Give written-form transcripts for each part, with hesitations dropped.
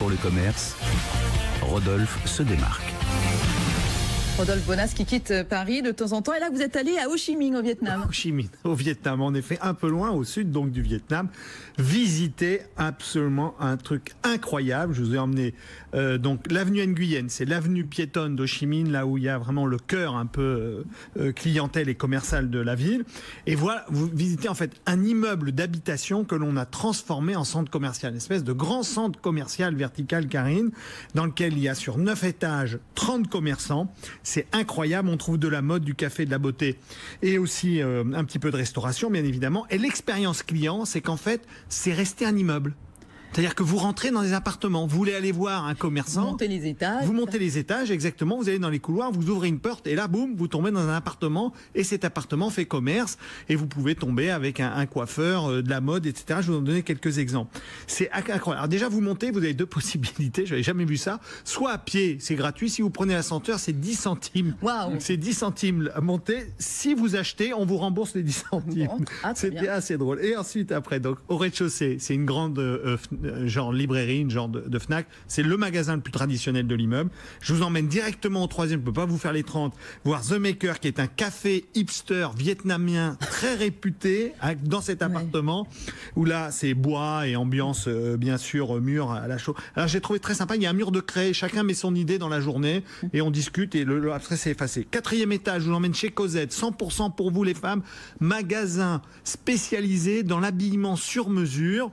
pour le commerce, Rodolphe se démarque. Rodolphe Bonas qui quitte Paris de temps en temps. Et là, vous êtes allé à Ho Chi Minh, au Vietnam. Ho Chi Minh, au Vietnam, en effet, un peu loin, au sud donc du Vietnam. Visiter absolument un truc incroyable. Je vous ai emmené donc l'avenue Nguyen, c'est l'avenue piétonne d'Ho Chi Minh, là où il y a vraiment le cœur un peu clientèle et commercial de la ville. Et voilà, vous visitez en fait un immeuble d'habitation que l'on a transformé en centre commercial, une espèce de grand centre commercial vertical, Karine, dans lequel il y a sur 9 étages 30 commerçants. C'est incroyable, on trouve de la mode, du café, de la beauté et aussi un petit peu de restauration bien évidemment. Et l'expérience client, c'est qu'en fait, c'est resté un immeuble. C'est-à-dire que vous rentrez dans des appartements, vous voulez aller voir un commerçant. Vous montez les étages. Vous montez les étages, exactement. Vous allez dans les couloirs, vous ouvrez une porte et là, boum, vous tombez dans un appartement et cet appartement fait commerce et vous pouvez tomber avec un coiffeur, de la mode, etc. Je vais vous en donner quelques exemples. C'est incroyable. Alors déjà, vous montez, vous avez deux possibilités. Je n'avais jamais vu ça. Soit à pied, c'est gratuit. Si vous prenez l'ascenseur, c'est 10 centimes. Waouh. C'est 10 centimes à monter. Si vous achetez, on vous rembourse les 10 centimes. C'était assez drôle. Et ensuite, après, donc, au rez-de-chaussée, c'est une grande genre librairie, une genre de Fnac. C'est le magasin le plus traditionnel de l'immeuble. Je vous emmène directement au troisième, je ne peux pas vous faire les 30, voir The Maker, qui est un café hipster vietnamien très réputé dans cet appartement, où là, c'est bois et ambiance, bien sûr, mur à la chaux. Alors, j'ai trouvé très sympa, il y a un mur de craie, chacun met son idée dans la journée, et on discute, et après, c'est effacé. Quatrième étage, je vous emmène chez Cosette, 100% pour vous les femmes, magasin spécialisé dans l'habillement sur mesure,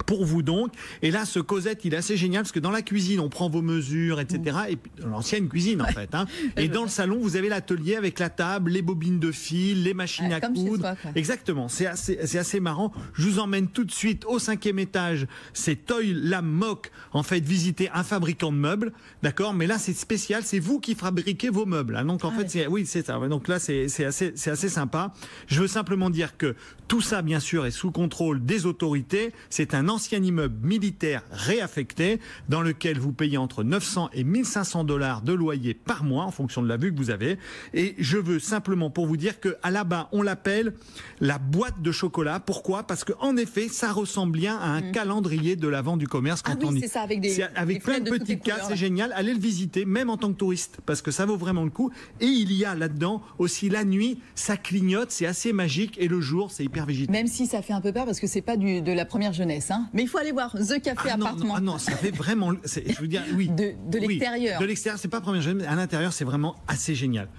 pour vous donc. Et là, ce Cosette, il est assez génial parce que dans la cuisine, on prend vos mesures, etc. Et puis, l'ancienne cuisine, en fait. Hein. Et dans le salon, vous avez l'atelier avec la table, les bobines de fil, les machines à coudre. Exactement. C'est assez marrant. Je vous emmène tout de suite au 5e étage. C'est Toy Lam Moc. En fait, visiter un fabricant de meubles. D'accord? Mais là, c'est spécial. C'est vous qui fabriquez vos meubles. Hein. Donc, en fait, c'est ça. Donc là, c'est assez sympa. Je veux simplement dire que tout ça, bien sûr, est sous contrôle des autorités. C'est un ancien immeuble militaire réaffecté dans lequel vous payez entre 900 et 1500 $ de loyer par mois en fonction de la vue que vous avez. Et je veux simplement pour vous dire que à là-bas, on l'appelle la boîte de chocolat. Pourquoi? Parce que en effet, ça ressemble bien à un calendrier de l'avant du commerce quand on y... c'est ça, avec plein de petites cases, c'est génial. Allez le visiter, même en tant que touriste, parce que ça vaut vraiment le coup. Et il y a là-dedans aussi la nuit, ça clignote, c'est assez magique, et le jour, c'est hyper végétal. Même si ça fait un peu peur parce que c'est pas de la première jeunesse. Hein. Mais il faut aller voir The Café Appartement. Non, ça fait vraiment... Je veux dire, oui. De l'extérieur. De l'extérieur, c'est pas première jeunesse, mais à l'intérieur, c'est vraiment assez génial.